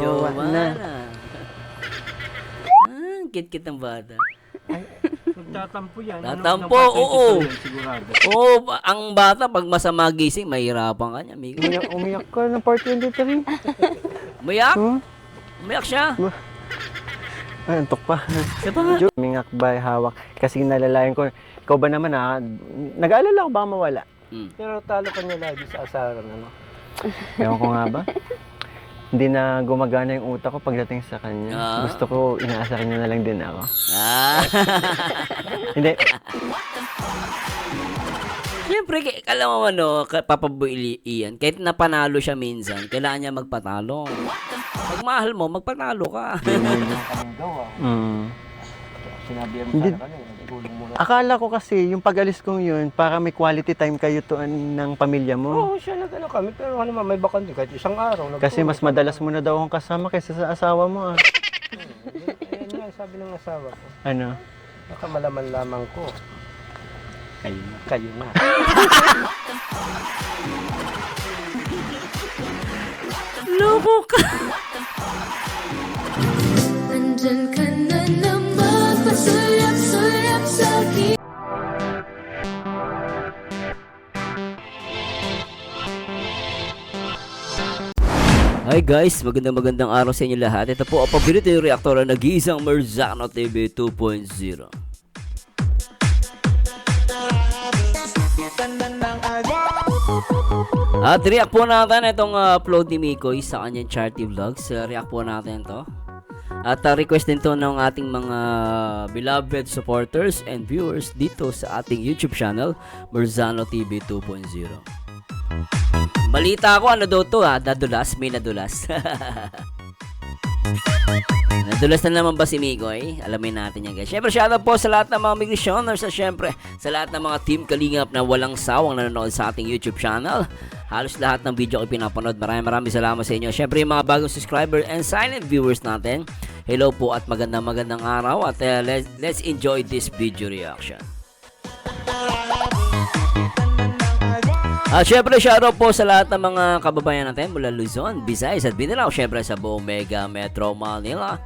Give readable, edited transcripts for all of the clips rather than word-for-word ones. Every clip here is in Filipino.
Jowa na. Kit-kit ng bata. Nagtatampo yan. Tatampo, Ano, oo. yan, sigurado. Oo, ang bata pag masama gising, mahirapan ka niya, amigo. Umiyak ka ng part 23. Umiyak? Huh? Umiyak siya. Ay, antok pa. Siya pa nga. Mingak ba, hawak. Kasi nalalayan ko. Ikaw ba naman nag-aalala ko ba mawala? Pero talo ka niya lagi sa asaran, ano? Ewan ko nga ba? Hindi na gumagana yung utak ko pagdating sa kanya. Ah. Gusto ko, inaasaran niya na lang din ako. Hindi. Siyempre, alam mo ano, Papa Boy Ian, kahit napanalo siya minsan, kailangan niya magpatalo. Pag mahal mo, magpatalo ka. Kaming gawa. Sinabi mo Hindi. sana kanina, nagulong mo na. Akala ko kasi, yung pag-alis kong yun, para may quality time kayo ng pamilya mo. Oo, siya nag-ano kami, pero ano may bakante kahit isang araw. Kasi mas madalas mo na daw akong kasama kaysa sa asawa mo. Ayan nga, sabi ng asawa ko. Ano? Baka malaman lamang ko. Kayo na. Loko ka. Nandyan ka na naman, pasulap-sulap sa akin. Hi guys, magandang araw sa inyo lahat. Ito po ang paborito yung reaktor na nag-iisang Merzano TV 2.0. At react po natin itong upload ni Mikoy sa kanyang charity vlogs. React po natin to. At request din to ng ating mga beloved supporters and viewers dito sa ating YouTube channel, Merzano TV 2.0. Balita ko, ano daw to nadulas, may nadulas. Nadulas na naman ba si Mikoy? Alamin natin yan guys. Syempre, shoutout po sa lahat ng mga Migritioners at syempre sa lahat ng mga Team Kalingap na walang sawang nanonood sa ating YouTube channel. Halos lahat ng video ko pinapanood. Maraming salamat sa inyo. Syempre, yung mga bagong subscriber and silent viewers natin. Hello po at magandang araw at let's enjoy this video reaction. At syempre, shoutout po sa lahat ng mga kababayan natin mula Luzon, Visayas at Mindanao. Syempre sa buong Mega Metro Manila.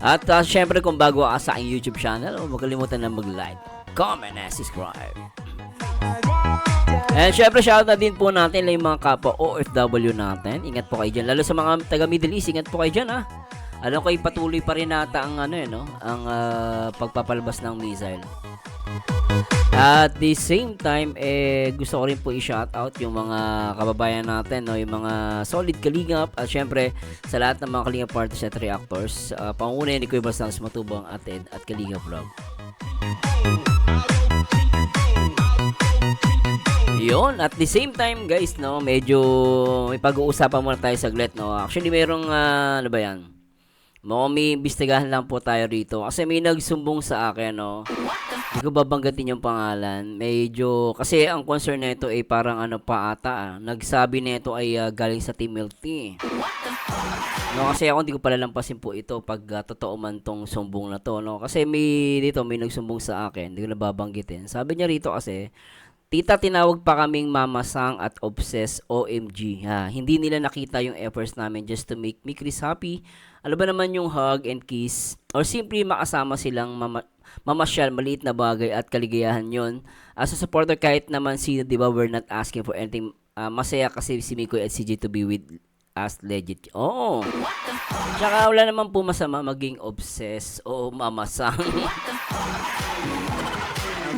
At syempre kung bago ka sa aking YouTube channel, huwag kalimutan na mag-like, comment, and subscribe. And syempre, shoutout na din po natin yung mga kapwa OFW natin. Ingat po kayo dyan. Lalo sa mga taga Middle East, ingat po kayo dyan ha. Alam ko, patuloy pa rin nata ang ang pagpapalabas ng missile. At the same time, gusto ko rin po i-shoutout yung mga kababayan natin, yung mga solid kalingap at syempre sa lahat ng mga kalingap parties at reactors. Pangunayan ni Kuya Bastans Matubang at Kalingap Vlog. Yun, at the same time guys, medyo may pag-uusapan muna tayo saglit, Actually, merong, ano ba yan? May imbestigahan lang po tayo rito kasi may nagsumbong sa akin, Hindi ko babanggatin yung pangalan. Medyo, kasi ang concern nito ay parang pa ata, Nagsabi nito ay galing sa Team Milk kasi ako hindi ko palalampasin po ito pag totoo man tong sumbong na to, Kasi may nagsumbong sa akin, hindi ko nababanggitin. Sabi niya rito kasi, tita, tinawag pa kaming mamasang at obsessed OMG. Hindi nila nakita yung efforts namin just to make me Chris happy. Ano ba naman yung hug and kiss? Or simply makasama silang mamasyal, maliit na bagay at kaligayahan yon. As a supporter, kahit naman sino, di ba, we're not asking for anything. Masaya kasi si Mikoy at CJ to be with us legit. Oo. Tsaka wala naman po masama maging obsessed o mamasang.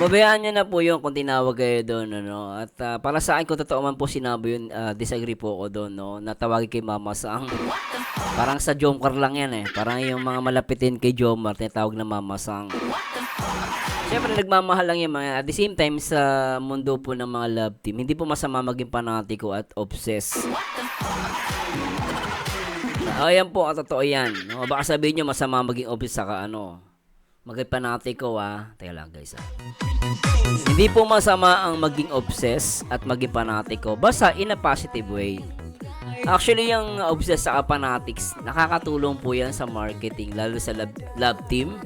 Babayaan nyo na po yun kung tinawag kayo doon, At para sa akin, kung totoo man po sinabi yun, disagree po ako doon, Natawagin kay Mama Sang. Parang sa Jomcar lang yan, Parang yung mga malapitin kay Jomar, tinatawag na Mama Sang. Siyempre, nagmamahal lang yung mga. At the same time, sa mundo po ng mga love team, hindi po masama maging panatiko at obsessed. Ayan po, totoo yan. Baka sabihin nyo, masama maging obsessed saka maging panatiko, Teka lang guys, Hindi po masama ang maging obsessed at maging panatiko, basta in a positive way. Actually, yung obsessed sa fanatics, nakakatulong po yan sa marketing, lalo sa love team.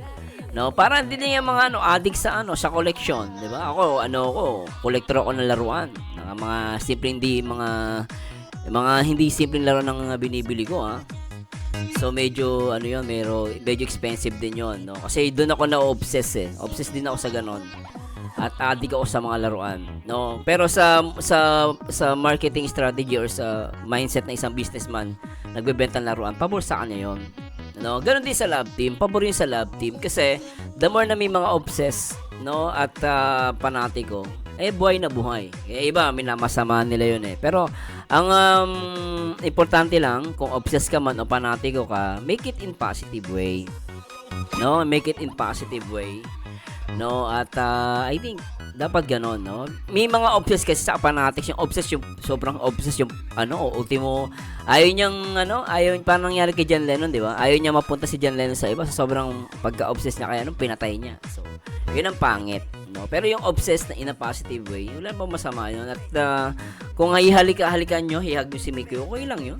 Para hindi din yung mga addict sa sa collection, di ba? Ako, collector ako ng laruan. Ng mga simpleng mga hindi simpleng laro ng binibili ko, So medyo ano yun, medyo expensive din yun, no? Kasi doon ako na-obsess eh. Obsess din ako sa ganon. At addict ako sa mga laruan, no? Pero sa marketing strategy or sa mindset ng isang businessman, nagbebenta ng laruan, pabor sa kanya yun. No, ganun din sa love team, pabor yun sa love team kasi the more na may mga obsess, no, at panatiko, buhay na buhay. Iba, minamasama nila yun eh. Pero ang importante lang, kung obsessed ka man o panatiko ka, make it in positive way. No, make it in positive way. No, at I think dapat ganon, no? May mga obsessed kasi sa fanatics, yung obsessed, yung sobrang obsessed, yung ultimo, ayaw parang nangyari kay John Lennon, di ba? Ayaw niya mapunta si John Lennon sa iba, sa sobrang pagka-obsessed niya, kaya pinatay niya. So, yun ang pangit, no? Pero yung obsessed na in a positive way, wala bang masama yun? At kung halikan nyo, hihag nyo si Mickey, okay lang yun.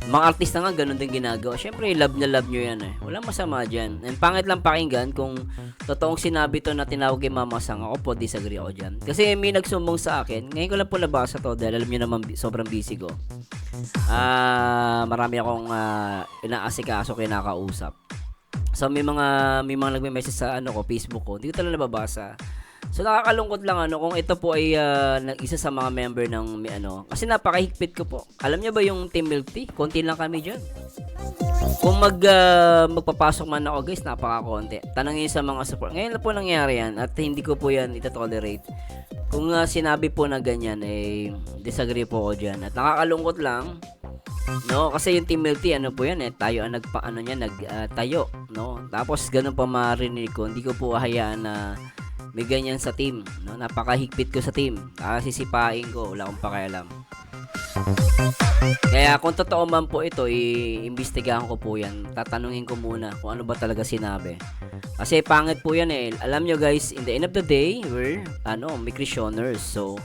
Mga artista nga, ganun din ginagawa. Siyempre, love nyo yan eh. Walang masama dyan. And pangit lang pakinggan kung totoong sinabi to na tinawag kay Mama Sang. Ako po, disagree ako dyan. Kasi may nagsumbong sa akin. Ngayon ko lang po nabasa to dahil alam nyo naman, sobrang busy ko. Marami akong inaasikaso, kinakausap. So, may mga nagme-message sa Facebook ko. Hindi ko talaga nababasa. So nakakalungkot lang kung ito po ay isa sa mga member ng kasi napakahigpit ko po. Alam niyo ba yung Team Milk Tea? Konti lang kami diyan. Kung magpapasok man ako, guys, napakakonti. Tanungin sa mga support. Ngayon na po nangyari yan at hindi ko po yan ito-tolerate. Kung sinabi po na ganyan, disagree po ako diyan. At nakakalungkot lang, no, kasi yung Team Milk Tea, po yan tayo ang nagtayo, no? Tapos ganun pa marinig ko, hindi ko po hayaan na may ganyan sa team, no? Napakahigpit ko sa team. Sisipain ko, wala akong pakialam. Kaya kung totoo man po ito, iimbestigahan ko po yan. Tatanungin ko muna kung ano ba talaga sinabi. Kasi pangit po yan eh. Alam nyo guys, in the end of the day, we're may Christianers. So,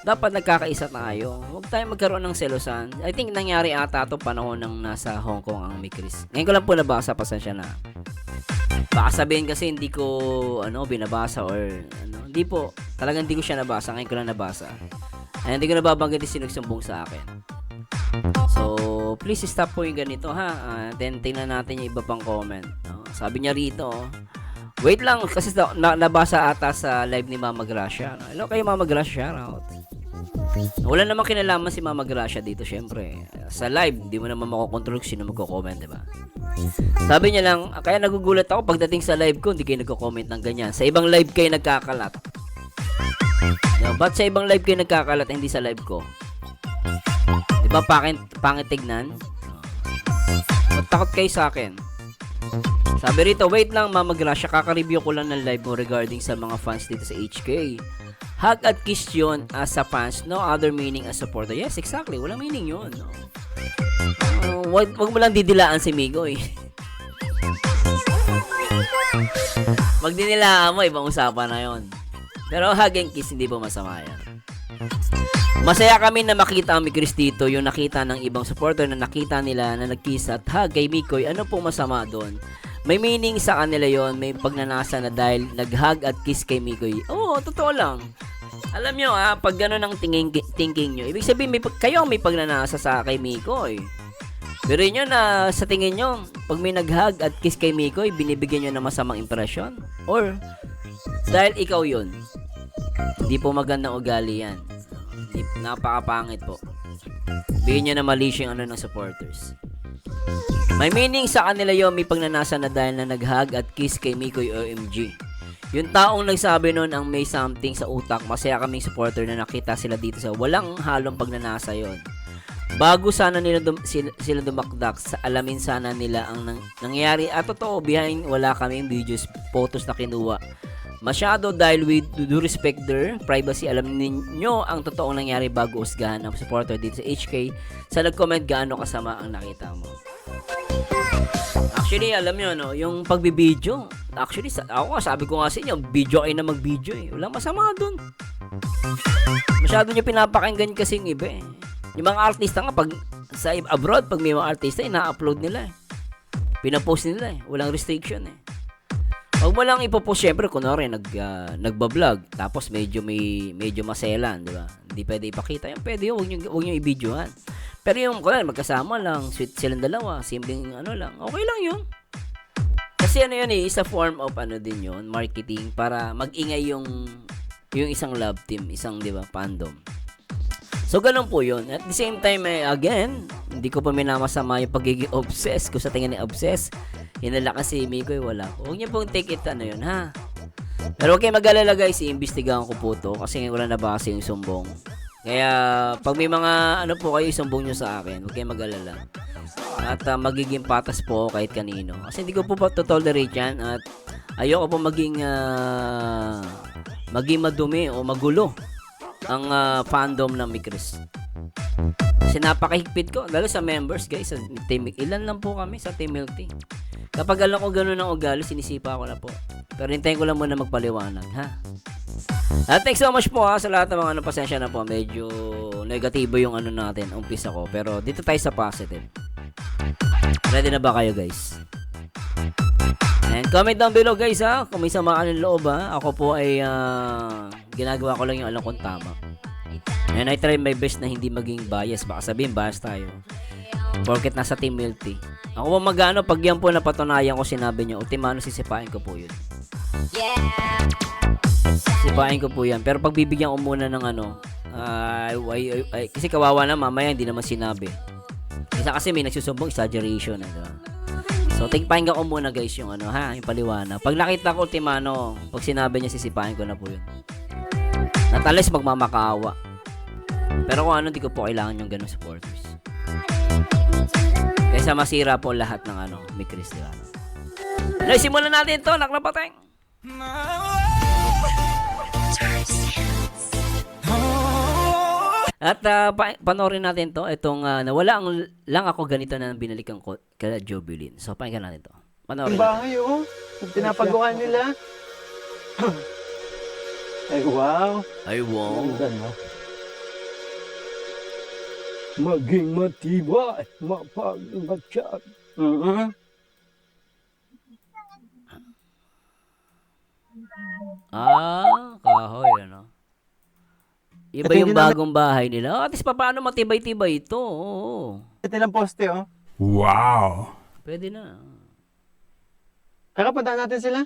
dapat nagkakaisa tayo. Huwag tayong magkaroon ng selosan. I think nangyari ata ito panahon ng nasa Hong Kong ang Mikris. Ngayon ko lang po nabasa, pasensya na. Baka sabihin kasi hindi ko binabasa or hindi po. Talagang hindi ko siya nabasa. Ngayon ko lang nabasa. Ay, hindi ko nababanggit yung sinugsumbong sa akin. So, please stop po yung ganito ha. Then tingnan natin yung iba pang comment. No? Sabi niya rito, wait lang kasi nabasa ata sa live ni Mama Gracia. Hello kayo Mama Gracia, shoutout. Wala namang kinalaman si Mama Gracia dito, syempre. Sa live, hindi mo naman makokontrol kung sino magko-comment, diba? Sabi niya lang, kaya nagugulat ako pagdating sa live ko, hindi kayo nagko-comment ng ganyan. Sa ibang live kayo nagkakalat. Ba't sa ibang live kayo nagkakalat, hindi sa live ko? Diba pangit tignan? Takot kayo sa akin. Sabi rito, wait lang Mama Gracia, kaka-review ko lang ng live mo regarding sa mga fans dito sa HK. Hug at kiss yun as a fans, no other meaning as supporter. Yes, exactly. Walang meaning yun. No? Wag mo lang didilaan si Migo eh. Magdinilaan mo, ibang usapan na yun. Pero hug and kiss, hindi po masama yan. Masaya kami na makita ang Mikris dito, yung nakita ng ibang supporter na nakita nila na nag-kiss at hug kay Mikoy. Ano po masama doon? May meaning sa kanila yon, may pagnanasa na dahil nag-hug at kiss kay Mikoy. Oo, totoo lang. Alam nyo pag gano'n ang thinking nyo, ibig sabihin kayo may pagnanasa sa kay Mikoy. Pero nyo na sa tingin nyo, pag may nag-hug at kiss kay Mikoy, binibigyan nyo na masamang impresyon? Or, dahil ikaw yun, hindi po magandang ugali yan. Napakapangit po. Bigyan nyo na mali yung ng supporters. May meaning sa kanila yun, may pagnanasa na dahil na nag-hug at kiss kay Mikoy OMG. Yung taong nagsabi nun ang may something sa utak, masaya kaming supporter na nakita sila dito sa walang halong pagnanasa yon. Bago sana sila dumakdak, alamin sana nila ang nangyayari at totoo behind wala kaming videos, photos na kinuha. Masyado dahil we do respect their privacy. Alam ninyo ang totoong nangyari bago usgahan ng supporter dito sa HK. Sa nag-comment gaano kasama ang nakita mo. Actually, alam nyo, yung pagbibideo, actually, sabi ko nga sa inyo, video kayo na mag-video eh. Walang masama dun. Masyado nyo pinapakinggan kasi yung iba eh. Yung mga artista nga, pag sa abroad, pag may mga artista, ina-upload nila eh. Pinapost nila eh. Walang restriction eh. Huwag mo lang ipopost, syempre, kunwari, nagbablog, tapos medyo maselan, di ba? Hindi pwede ipakita. Yung pwede yun, huwag nyo i-videohan. Pero yung kunwari magkasama lang, sweet silang dalawa, simpleng ano lang, okay lang yun. Kasi ano yun isa form of ano din yun, marketing para mag-ingay yung isang love team, isang 'di ba, fandom. So ganun po yun. At the same time again, hindi ko pa minamasama yung pagiging obsessed. Kung sa tingin ni obsessed, hinala kasi Miko wala. Huwag niyo pong take it ano yun ha. Pero huwag kayong mag-alala guys, iimbestigahan ko po to kasi wala na ba kasi yung sumbong. Kaya pag may mga ano po kayo isumbong nyo sa akin, huwag kayong mag-alala. At magiging patas po kahit kanino. Kasi hindi ko po to-tolerate yan at ayoko po maging madumi o magulo ang fandom ng Mikris. Kasi napakahigpit ko, lalo sa members guys, sa Team ilan lang po kami sa Team Milk Tea. Kapag alam ko gano'n ang ugali, sinisipa ko na po. Pero hintayin ko lang muna magpaliwanag, ha? At thanks so much po ha, sa lahat ng mga pasensya na po. Medyo negatibo yung ano natin, umpisa ko. Pero dito tayo sa positive. Ready na ba kayo guys? And comment down below guys ha, kung may sama ka ng loob ha. Ako po ay ginagawa ko lang yung alam kong tama. And I try my best na hindi maging bias. Baka sabihin bias tayo. Porket nasa Team Milk Tea. Ako po magano pag yan po napatunayan ko sinabi nyo, ultimano sisipain ko po yun. Sipain ko po yan. Pero pag bibigyan ko muna ng ano, kasi kawawa na mamaya hindi naman sinabi. Kasi may nagsusumbong exaggeration. Diba? So pakinggan ko muna guys yung ano ha, yung paliwanag. Pag nakita ko ultimano, pag sinabi niya sisipain ko na po yun. At alis magmamakaawa. Pero kung ano, di ko po kailangan yung ganong supporters. Kaysa masira po lahat ng ano, Mikris, diba? Ano, simulan natin to, naklapateng! At panoorin natin to, itong nawala lang ako ganito na binalikan ko kala Jobilin. So, pakinggan natin to. Panoorin Yung natin. bahay, oh. Pinapagawa nila. Ay, wow. Ay, wow. Maging matibay, mapag-ingatsyat. Kahoy, ano? Iba Ito yung hindi naman- bagong bahay nila. At least paano matibay-tibay ito? Oo. Ito lang poste, oh. Pwede na. Kakapunta natin sila.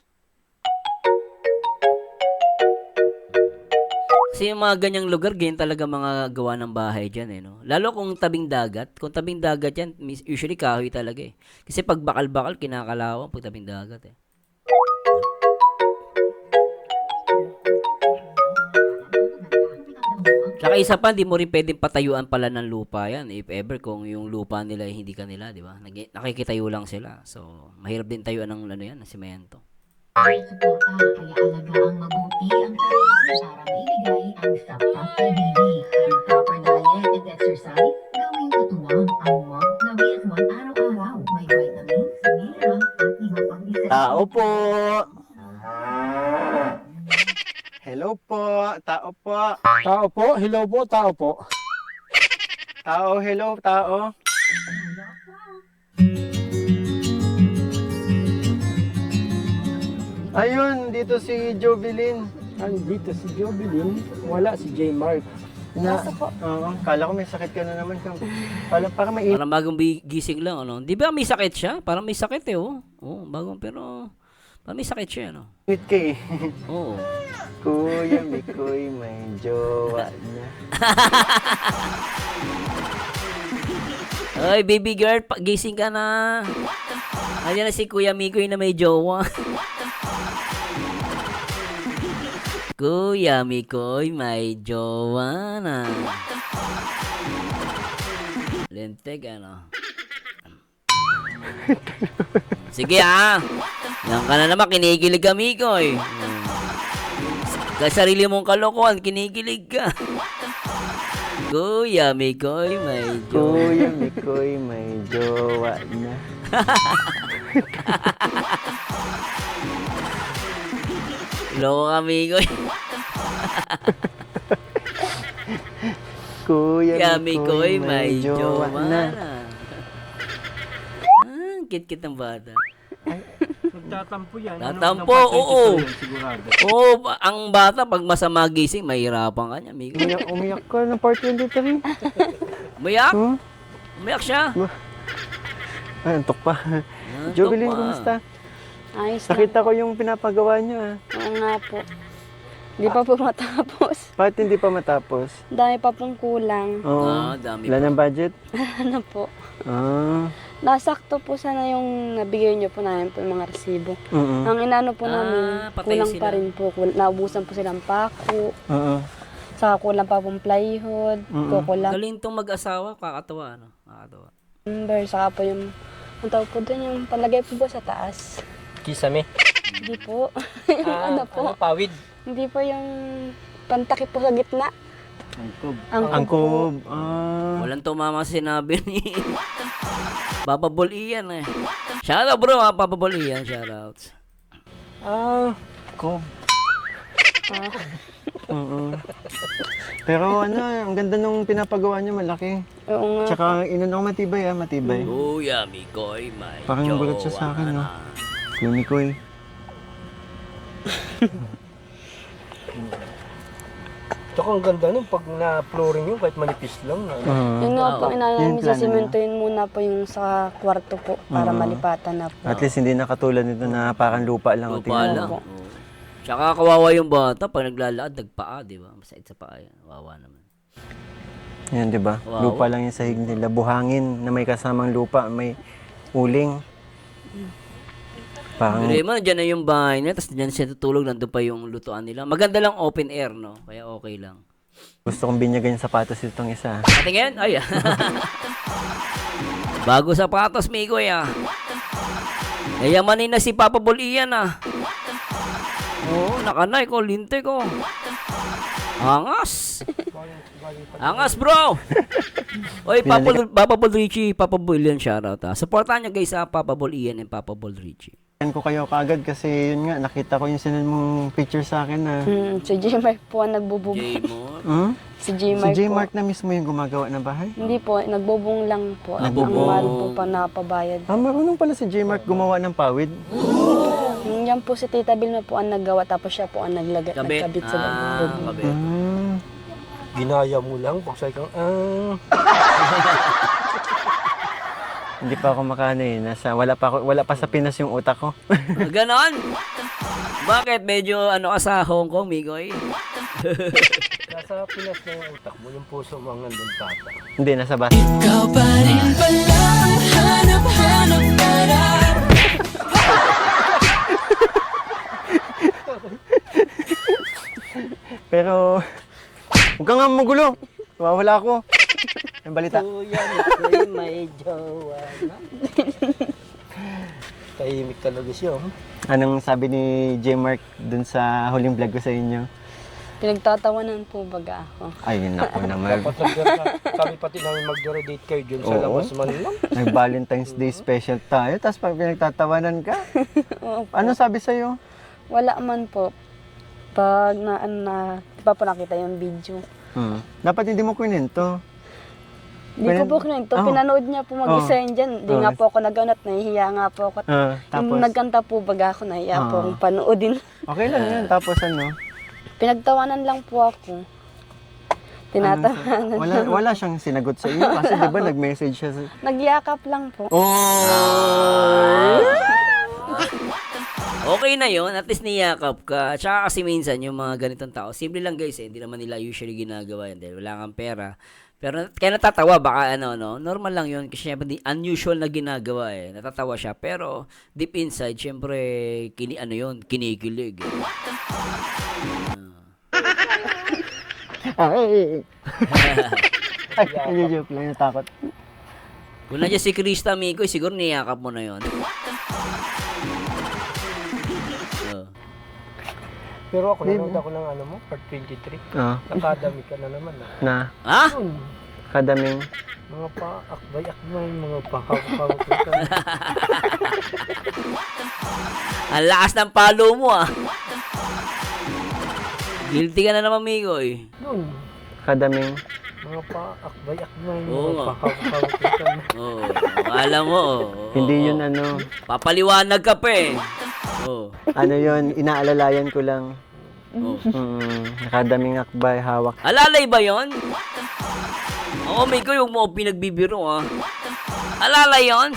Kasi yung mga ganyang lugar, ganyan talaga mga gawa ng bahay dyan, eh, no? Lalo kung tabing dagat. Kung tabing dagat yan, usually kahoy talaga, eh. Kasi pag bakal-bakal, kinakalawang pag tabing dagat, eh. Tsaka isa pa, hindi mo rin pwedeng patayuan pala ng lupa yan. If ever, kung yung lupa nila, hindi kanila, di ba? Nakikitayo lang sila. So, mahirap din tayuan ng ano yan, ng semento. Suporta kaya alagaan mabuti ang katawan para maibigay ang sapat na bibi. With proper diet and exercise, gawing katuwang ang mug na Milkmon araw-araw. May vitamins, mineral at iba pang isa. Tao po. Hello po. Tao po. Tao po, hello po, tao po. Tao, hello, tao. Ayun, dito si Jobilin. Andito si Jobilin, wala si J. Mark. Oo, kala ko may sakit ka na naman. Parang may Parang bagong gising lang, ano? Di ba may sakit siya? Parang may sakit, eh, oh. Oo, bagong, pero parang may sakit siya, ano? init ka eh. Oo. Kuya Mikoy, may jowa niya. Ay, baby girl, gising ka na. Ayan na si Kuya Mikoy na may jowa. Kuya Mikoy, may jowa na. Lenteg, ano? Sige yan ka na naman, kinikilig ka Mikoy. Sarili mong kalokohan, kinikilig ka. Kuya Mikoy, may jowa. Kuya Mikoy, may jowa niya. Loko ka Mikoy. Kuya Mikoy, may jowa na. Kit-kit ng bata. Nagtatampo yan. Tatampo, oo. Oo, ang bata pag masama gising, mahirapan ka niya, Mikoy. Umiyak ka ng part 23. Umiyak? Huh? Umiyak siya. Ay, antok pa. Antok Jovelyn, pa. kumusta? Ayos lang. Nakita ko yung pinapagawa niyo ah. Oo nga po. Hindi pa po matapos. Bakit hindi pa matapos? Dami pa pong kulang. Oo. Dami Wala pa. ng budget? Ano po? Ah. Nasakto po sana yung nabigay niyo po namin po yung mga resibo. Mm. Ang inano po namin, patay kulang sila. pa rin po. Naubusan po silang pako. Oo. Saka kulang pa pong plywood. Kukulang Galing tong mag-asawa, kakatawa, ano? Kakatawa. number. Saka po yung, ang tawag po doon, yung palagay po sa taas. Kisame. Hindi po. Yung ano po. Pawid. Hindi po yung pantakip po sa gitna. Ang Angkob. Ah. Walang tumama sinabi ni Papa Bol Ian eh. Shoutout bro ha, Papa Bol Ian, shoutouts. Angkob. Oo. Pero ano, ang ganda nung pinapagawa niyo, malaki. Oo nga. Tsaka inano matibay ah, matibay. Kuya Mikoy, may Parang nagulat siya sa akin, no? Yumi ko eh. Tsaka ang ganda nun, pag na-flooring yun, kahit manipis lang. Yun nga po, inano Yung namin, plano sisimentoin muna po yung sa kwarto po para malipatan na po. At least hindi na katulad nito na parang lupa lang. ang Lupa tingnan lang. mo. Oo. Tsaka kawawa yung bata pag naglalakad, nagpaa, di ba? Masakit sa paa yan. Kawawa naman. Yan, di ba? Wow. Lupa lang yung sahig nila. Buhangin na may kasamang lupa, may uling. Parang, Pero mo, dyan na yung bahay niya, tapos dyan siya tutulog, nandun pa yung lutuan nila. Maganda lang open air, no? Kaya okay lang. gusto kong binyagan yung sapatos itong isa. Ate ngayon, ay bago sapatos, Mikoy ah. Nayamanin na si Papa Bol Ian ah. Oo, nakanay ko, linte ko. Angas. Angas bro. Oy, Papa Bol Richie, Papa Bol Ian, shoutout ah. Supportahan niyo guys sa Papa Bol Ian and Papa Bol Richie. Yan ko kayo kagad kasi yun nga, nakita ko yung sinend mong picture sa akin na. Si J-Mark po ang nagbubong. J-Mo. Hmm? Si Si J-Mark po. J-Mark na mismo yung gumagawa ng bahay? Hindi po, nagbubong lang po. Nagbubong. Ang mahal po pa napabayad. Ah, marunong pala si J-Mark gumawa ng pawid. Yan po si Tita Vilma po ang naggawa tapos siya po ang nagkabit sa bubong. Kabit. Hmm. Ginaya mo lang, pagsay kang, Hindi pa ako makano eh. Wala pa sa Pinas yung utak ko. Ganon? Bakit? Medyo ano ka sa Hong Kong, Mikoy? nasa Pinas na yung utak mo, yung puso mo ang nandun tata. Hindi, nasa bata. Pero, huwag ka nga magulo. Mawawala ako. Yung balita. Kuya, ako'y may jowa na. Tahimik talaga siya. Anong sabi ni J-Mark dun sa huling vlog ko sa inyo? Pinagtatawanan po baga ako. Ay, naku naman. Kami pati namin mag-date kayo dyan sa Oo. labas man lang. Nag-Valentine's Day special tayo, tapos pag pinagtatawanan ka, ano sabi sa'yo? Wala man po. Pag di pa po nakita yung video. Dapat hindi mo kwento. Hindi ko po kinento. Oh. Pinanood niya po mag-isa yun dyan. Di nga po ako naganat. Nahihiya nga po ako. Tapos, Yung nagkanta po baga ako. Nahihiya po akong panoodin. okay lang yun. Tapos ano? Pinagtawanan lang po ako. Tinatawanan. Wala siyang sinagot sa iyo. Kasi di ba nag-message siya sa... Nagyakap lang po. Oh! Okay na yon, at least niyakap ka. Tsaka kasi minsan yung mga ganitong tao, simple lang guys eh, hindi naman nila usually ginagawa yan dahil wala kang pera. Pero kaya natatawa, baka ano, no? Normal lang yun kasi syempre unusual na ginagawa eh. Natatawa siya, pero deep inside, syempre, kinikilig. Ay! Ay, hindi joke lang. Natakot. Kung nandiyan si Krista, amigo, siguro niyakap mo na yon. Pero ako, nanood ako ng ano mo, part 23. Nakadami ka na naman. Na, Ha? kadaming. Mga paakbay-akbay, mga pahawak-hawak. Ang lakas ng palo mo ah. Guilty ka na naman, amigo eh. Doon, Kadaming. mga paakbay-akbay, Oo mga nga. pahawak-hawak. Oo, alam mo. Hindi yun ano. Papaliwanag ka pa eh. Oo. Ano yun, inaalalayan ko lang. Oo. Nakadaming akbay, hawak. Alalay ba yon? Oo, may ko yung mo pinagbibiro ah. Alala yon?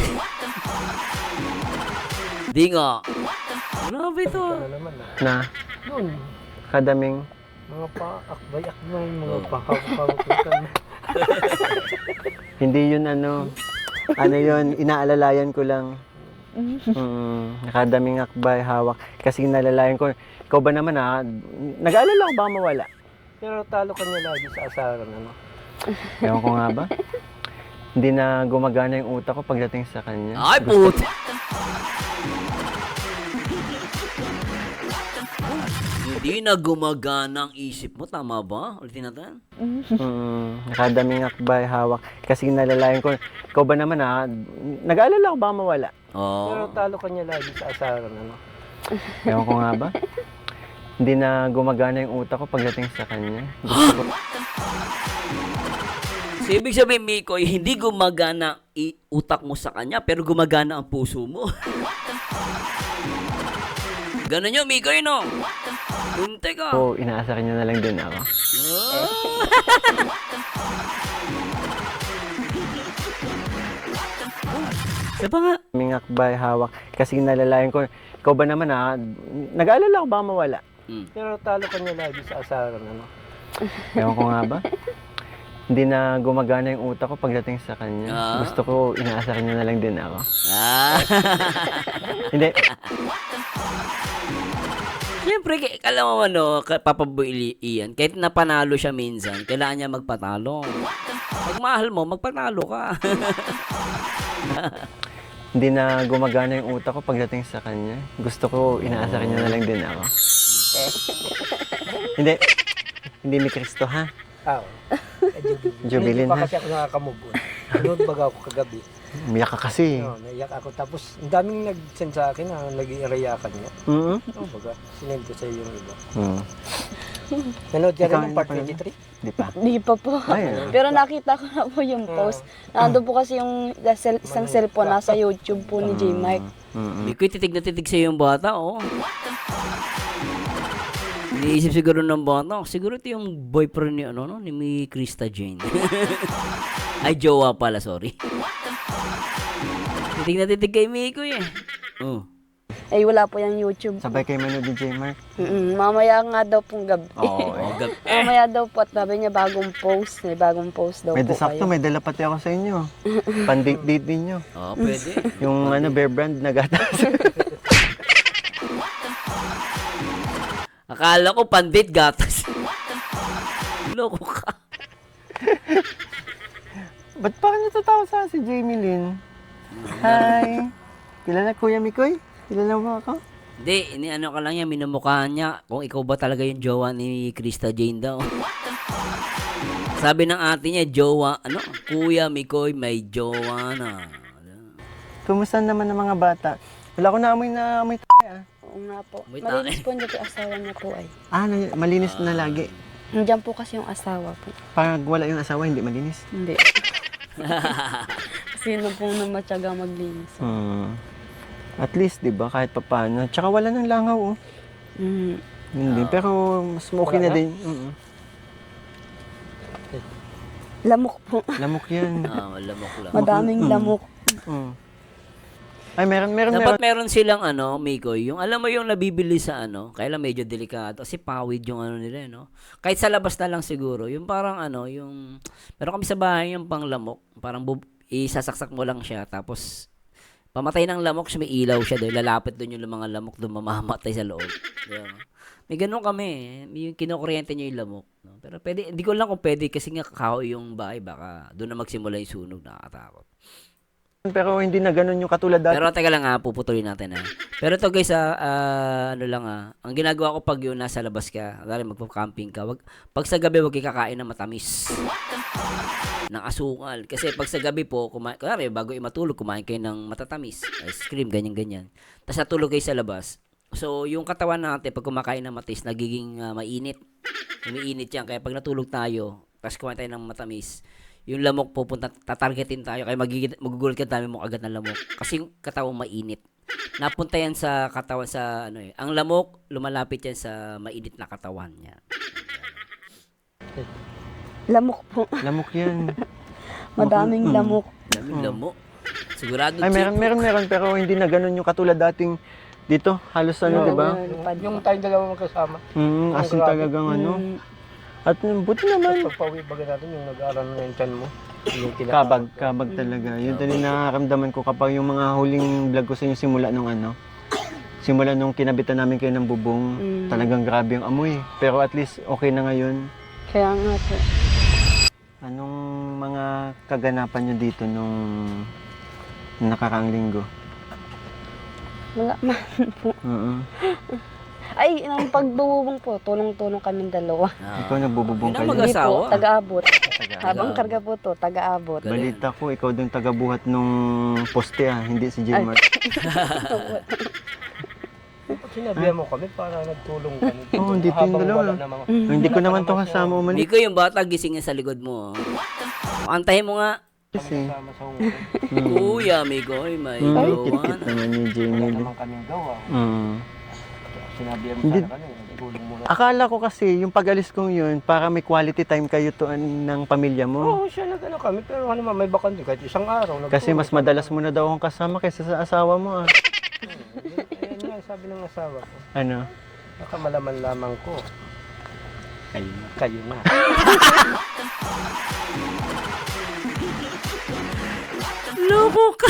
Di nga. Grabe to. Ano naman ah. Na Noon, kadaming mga paakbay-akbay, mga pahawak-hawakan. hindi yun ano yun, inaalalayan ko lang. Nakadaming akbay, hawak. Kasi nalalayan ko, ikaw ba naman nag-aalala ko baka mawala? Pero talo ka niya lagi sa asaran, ano? Ewan ko nga ba? Hindi na gumagana yung utak ko pagdating sa kanya. Ay, puto. Hindi na gumagana ang isip mo, tama ba? Ulitin natin. Nakadaming akbay, hawak. Kasi nalalayan ko, ikaw ba naman nag-aalala ko baka mawala? Pero Oo. talo ka niya lagi sa asaran, ano? Ewan ko nga ba? Hindi na gumagana yung utak ko pagdating sa kanya. Gusto ko, So, ibig sabihin, Mikoy, hindi gumagana utak mo sa kanya, pero gumagana ang puso mo. Ganon yun, Mikoy, no? Hintay ka. inaasar niya na lang din ako. Sa pa nga? Daming akbay, hawak. Kasi nalalayan ko, ikaw ba naman nag-aalala ko baka mawala? Pero talo ka niya lagi sa asaran, ano? Ewan ko nga ba? Hindi na gumagana yung utak ko pagdating sa kanya. Gusto ko, inaasar niya na lang din ako. Ah. Hindi, Siyempre, alam mo ano, Papa Boy Ian, kahit napanalo siya minsan, kailangan niya magpatalo. Pag mahal mo, magpatalo ka. hindi na gumagana yung utak ko pagdating sa kanya. Gusto ko, inaasar niya na lang din ako. Hindi ni Cristo, ha? Ah, Jubilin, Hindi pa ha? kasi ako nakakamove on. Noon baga ako kagabi. Umiyak ka kasi. No, naiyak ako. Tapos, ang daming nag-send sa akin na nag-iirayakan niya. Oh, baga, sinend ko sa iyo yung iba. Nanood ka Ikaw, rin ng part hindi pa 23? Di pa? Di pa po. Ay, Pero nakita ko na po yung post. Nandun po kasi yung isang cellphone nasa YouTube po ni J. Mark. Mikoy, titig na titig sa'yo yung bata, oh. Iniisip siguro ng bata, siguro ito yung boyfriend ni, ni Mi Krista Jane. Ay, jowa pala, sorry. Titig na titig kay Mikoy, eh. Oh. Ay, wala po yung YouTube. Sabay kayo manood ni J. Mark. Mamaya nga daw pong gabi. Oo. Mamaya daw po at sabi niya bagong post. May bagong post daw May po sakto, kayo. may dala pati ako sa inyo. Pan-date-date ninyo. Oh, pwede. Yung Bear Brand na gatas. Akala ko pandit gatas. Loko ka. Ba't parang natatawa sa si Jamie Lynn? Hi! Kilala Kuya Mikoy? Kilala mo ako? Hindi, ano ka lang yan, minumukhaan niya kung ikaw ba talaga yung jowa ni Krista Jane daw. Sabi ng ate niya, jowa, Kuya Mikoy, may jowa na. Kumusta naman ang mga bata? Wala ko naamoy Oo nga po. May Malinis po niya po yung asawa niya po ay. malinis na lagi. Nandiyan po kasi yung asawa po. Pag wala yung asawa, hindi malinis. Hindi. Sino pong namatyaga maglinis? At least, di ba, kahit papaano. Tsaka wala nang langaw, oh. Hindi, pero mas okay na din. Lamok po. Lamok yan. Lamok lang. Madaming lamok. Ay, meron. Dapat meron silang Mikoy, yung alam mo yung nabibili sa kaya lang medyo delikado kasi pawid yung nila, no? Kahit sa labas na lang siguro, yung parang yung meron kami sa bahay yung panglamok, parang isasaksak mo lang siya tapos pamatay ng lamok, may ilaw siya doon, lalapit doon yung mga lamok doon mamamatay sa loob. Diba? May ganun kami, yung kinukuryente niyo yung lamok, no? Pero pwede, hindi ko lang kung pwede kasi nga kahoy yung bahay, baka doon na magsimula yung sunog, nakakatakot. Pero hindi na ganun yung katulad dati. Pero teka lang puputulin natin Pero to guys, ang ginagawa ko pag yun nasa labas ka, dahil magpa-camping ka, pag sa gabi wag kakain ng matamis. Ng asukal. Kasi pag sa gabi po, kunwari, bago matulog, kumain kayo ng matatamis, ice cream, ganyan-ganyan. Tapos natulog kayo sa labas. So, yung katawan natin, pag kumakain ng matis, nagiging mainit. Umiinit yan. Kaya pag natulog tayo, tapos kumain tayo ng matamis, yung lamok pupunta, tatargetin tayo, kaya magugulat ka dami mo agad ng lamok. Kasi yung katawan mainit. Napunta yan sa katawan sa, ang lamok, lumalapit yan sa mainit na katawan niya. Lamok po. Lamok yan. Madaming lamok. Daming lamo. Sigurado Ay, meron, pero hindi na ganun yung katulad dating dito. Halos ano, di ba? Yung tayong dalawa magkasama. Asin talagang ano. At buti naman. Pagpawi baga natin yung nag-aaral na yung tiyan mo. Yung Kabag talaga. Yun din nakaramdaman ko kapag yung mga huling vlog ko sa inyo simula nung kinabitan namin kayo ng bubong, talagang grabe yung amoy. Pero at least okay na ngayon. Kaya nga po. Anong mga kaganapan nyo dito nung nakaraang linggo? Wala man po. Ay, ang pagbubong po, tulong-tulong kaming dalawa. Ikaw nagbububong Yun ang ka Hindi mag-asawa. po, taga-abot. Taga- Habang karga po to, taga-abot. Balita ko, ikaw din tagabuhat nung poste hindi si Gilmar. Sinabihan mo kami para nagtulong kami. Oo, dito yung dalawa. Hindi ko naman to kasama umalis. Miko, yung bata gising sa likod mo. Antahin mo nga. Kasi, Sama sa hungkong. Kuya, Miko, may ay, gawa kit-kit na. naman ni Wala Jamie. naman kaming gawa. Sinabihan mo Hindi. sana kami, tulong muna. Akala ko kasi, yung pag-alis kong yun, para may quality time kayo ng pamilya mo. Oo, siya nag-ano kami, pero ano naman, may bakante kahit isang araw. Kasi nagtulong mas kami. madalas mo na daw akong kasama kaysa sa asawa mo Ayun nga, sabi ng asawa ko. Ano? Baka malaman lamang ko. Kayo na. Loko ka.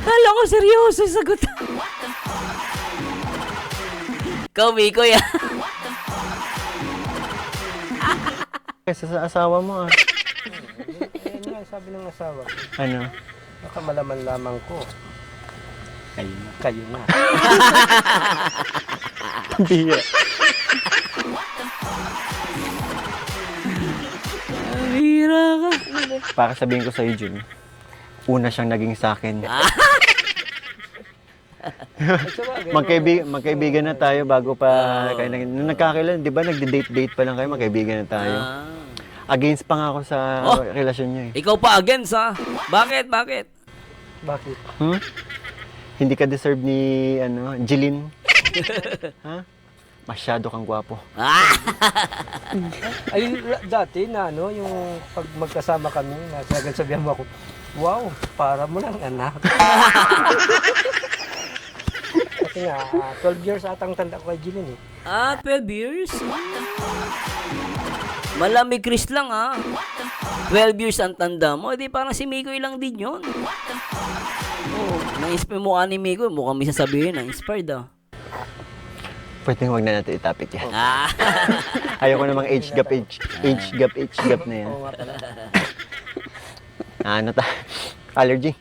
Kala ko seryoso yung sagot. Ikaw, Miko, yan. Kaysa sa asawa mo Ayun nga, sabi ng asawa ko. Ano? Baka malaman lamang ko. Kayo na. Hindi yan. Bira ka. Para sabihin ko sa'yo, Jun, una siyang naging sa akin. Magkaibigan na tayo bago pa kayo nung nagkakailan, di ba nagde-date pa lang kayo, magkaibigan na tayo. Against pa nga ako sa relasyon niyo eh. Ikaw pa against, ha? Bakit? Bakit? Hindi ka deserve ni Jeline. Ha? Masyado kang gwapo. Ay, dati na yung pag magkasama kami, agad sabihan mo ako, wow, para mo lang anak. Kasi nga, 12 years atang tanda ko kay Jilin eh. 12 years? Malamig Chris lang, ha? 12 years ang tanda mo, di parang si Miko lang din yun. Oh, na-inspire mo ni Miko, mukhang may sasabihin, na-inspired, ah. Pwede huwag na natin itapik yan. Ayoko namang age gap na yan. Oo nga pala. Ano ta? Allergy?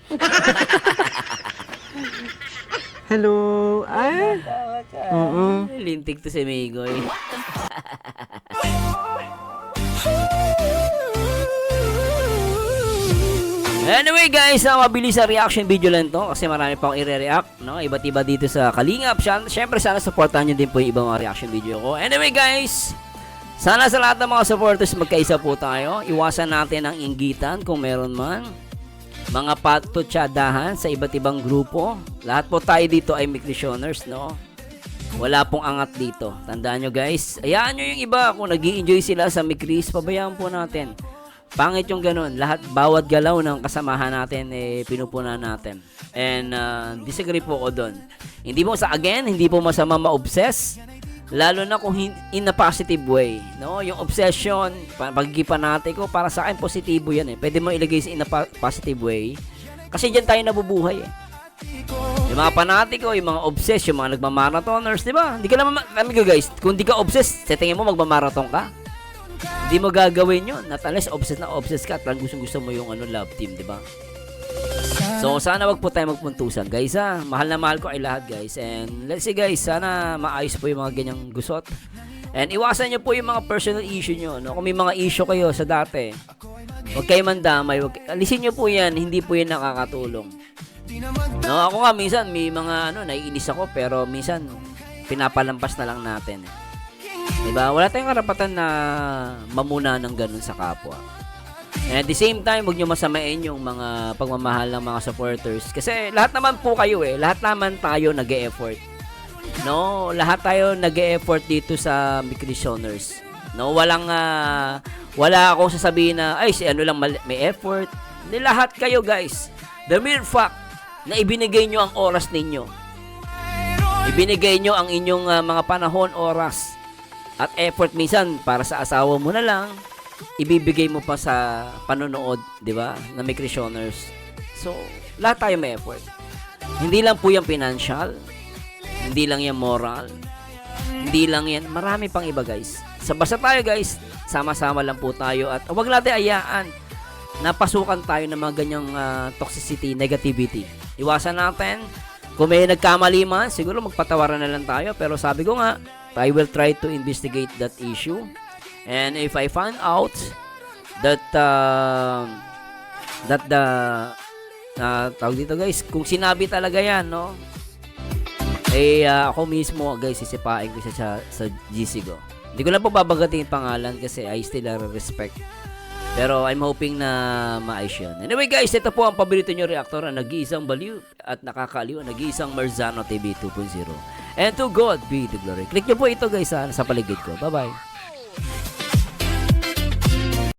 Hello? Ay? Lintik to si Miko, eh. Anyway guys, mabilis sa reaction video lang to kasi marami pa akong i-react, no? Iba't iba dito sa Kalingap. Siyempre sana supportahan nyo din po yung ibang mga reaction video ko. Anyway guys, sana sa lahat ng mga supporters magkaisa po tayo. Iwasan natin ang inggitan kung meron man. Mga patutsadahan sa iba't ibang grupo. Lahat po tayo dito ay Mikrisyoners, no? Wala pong angat dito. Tandaan nyo guys, ayaan nyo yung iba kung nag-i-enjoy sila sa Mikris, pabayaan po natin. Pangit yung ganun. Lahat, bawat galaw ng kasamahan natin, pinupunan natin. And disagree po ako doon. Hindi po hindi po masama ma-obsess. Lalo na kung in a positive way. No? Yung obsession, pagkipanate ko, para sa akin, positibo yan. Pwede mo ilagay sa in a positive way. Kasi dyan tayo nabubuhay. Yung mga panatiko, yung mga obsess, yung mga nagmamarathoners, di ba? Hindi ka naman, guys, kung di ka obsess, sa tingin mo magmamarathon ka? Hindi mo gagawin yun. Not unless obsessed ka at lang gusto mo yung love team, di ba? So, sana wag po tayo magpuntusan, guys, ha? Mahal na mahal ko ay lahat, guys. And let's see, guys, sana maayos po yung mga ganyang gusot. And iwasan nyo po yung mga personal issue nyo, no? Kung may mga issue kayo sa dati, huwag kayo mandamay. Alisin nyo po yan, hindi po yan nakakatulong. No, ako nga, minsan, may mga, naiinis ako, pero minsan, pinapalampas na lang natin, Diba? Wala tayong karapatan na mamuna ng ganun sa kapwa. And at the same time, huwag nyo masamain yung mga pagmamahal ng mga supporters. Kasi lahat naman po kayo lahat naman tayo nag-e-effort. No? Lahat tayo nag-e-effort dito sa Mikrisyoners. No, wala akong sasabihin na ay si ano lang may effort. Hindi, lahat kayo guys. The mere fact na ibinigay nyo ang oras ninyo. Ibinigay nyo ang inyong mga panahon, oras at effort, minsan para sa asawa mo na lang, ibibigay mo pa sa panonood, 'di ba? Na may Christianers. So, lahat tayo may effort. Hindi lang po yan financial, hindi lang yan moral, hindi lang yan, marami pang iba guys. Basta tayo guys, sama-sama lang po tayo at huwag natin ayaan na pasukan tayo ng mga ganyang toxicity, negativity. Iwasan natin. Kung may nagkamali man, siguro magpatawaran na lang tayo. Pero sabi ko nga, I will try to investigate that issue. And if I find out that tawag dito guys, kung sinabi talaga yan, no? Ako mismo guys, sisipain ko siya sa GC ko. Hindi ko na po babagating yung pangalan kasi I still respect. Pero I'm hoping na maayos yun. Anyway guys, ito po ang paborito nyo reactor na nag-iisang baliw at nakakaliw, nag-iisang Marzano TV 2.0. And to God be the glory. Click nyo po ito guys sa paligid ko. Bye-bye.